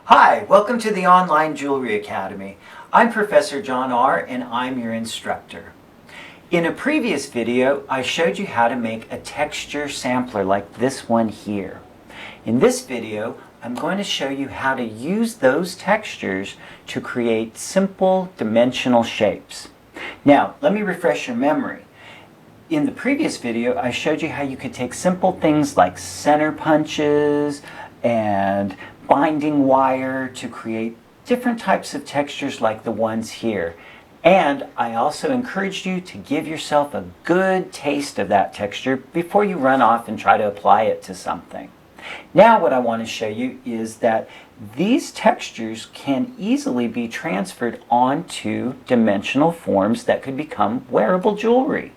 Hi, welcome to the Online Jewelry Academy. I'm Professor John R. and I'm your instructor. In a previous video, I showed you how to make a texture sampler like this one here. In this video, I'm going to show you how to use those textures to create simple dimensional shapes. Now, let me refresh your memory. In the previous video, I showed you how you could take simple things like center punches and binding wire to create different types of textures like the ones here. And I also encouraged you to give yourself a good taste of that texture before you run off and try to apply it to something. Now what I want to show you is that these textures can easily be transferred onto dimensional forms that could become wearable jewelry.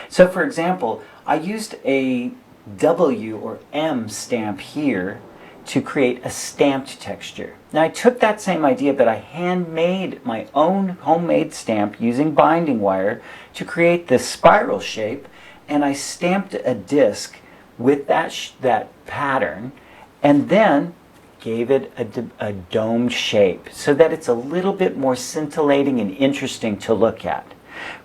So for example, I used a W or M stamp here to create a stamped texture. Now I took that same idea, but I handmade my own homemade stamp using binding wire to create this spiral shape, and I stamped a disc with that pattern and then gave it a domed shape so that it's a little bit more scintillating and interesting to look at.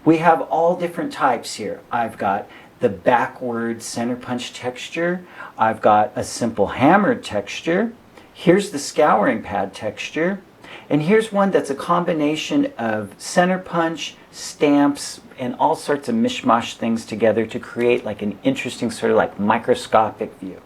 We have all different types here. I've got the backward center punch texture. I've got a simple hammered texture. Here's the scouring pad texture. And here's one that's a combination of center punch, stamps, and all sorts of mishmash things together to create like an interesting sort of like microscopic view.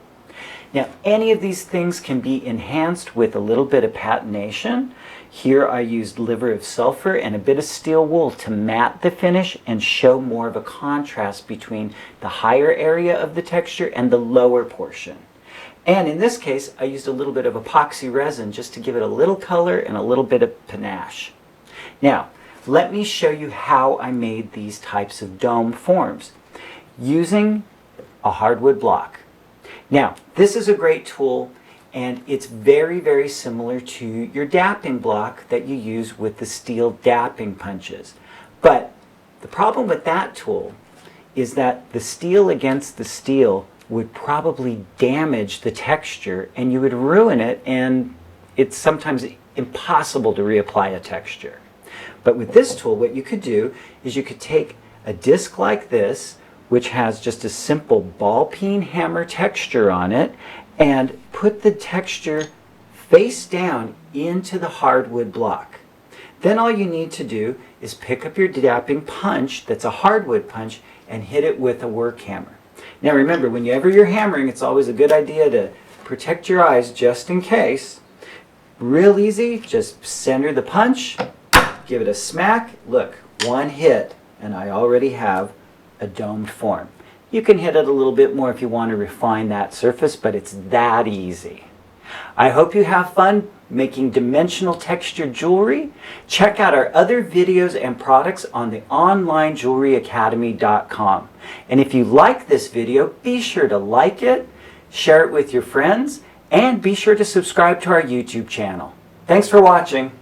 Now, any of these things can be enhanced with a little bit of patination. Here I used liver of sulfur and a bit of steel wool to matte the finish and show more of a contrast between the higher area of the texture and the lower portion. And in this case, I used a little bit of epoxy resin just to give it a little color and a little bit of panache. Now, let me show you how I made these types of dome forms using a hardwood block. Now, this is a great tool, and it's very, very similar to your dapping block that you use with the steel dapping punches. But the problem with that tool is that the steel against the steel would probably damage the texture and you would ruin it, and it's sometimes impossible to reapply a texture. But with this tool, what you could do is you could take a disc like this, which has just a simple ball-peen hammer texture on it, and put the texture face down into the hardwood block. Then all you need to do is pick up your dapping punch that's a hardwood punch and hit it with a work hammer. Now remember, whenever you're hammering, it's always a good idea to protect your eyes just in case. Real easy, just center the punch, give it a smack. Look, one hit, and I already have a domed form. You can hit it a little bit more if you want to refine that surface, but it's that easy. I hope you have fun making dimensional texture jewelry. Check out our other videos and products on the onlinejewelryacademy.com. And if you like this video, be sure to like it, share it with your friends, and be sure to subscribe to our YouTube channel. Thanks for watching.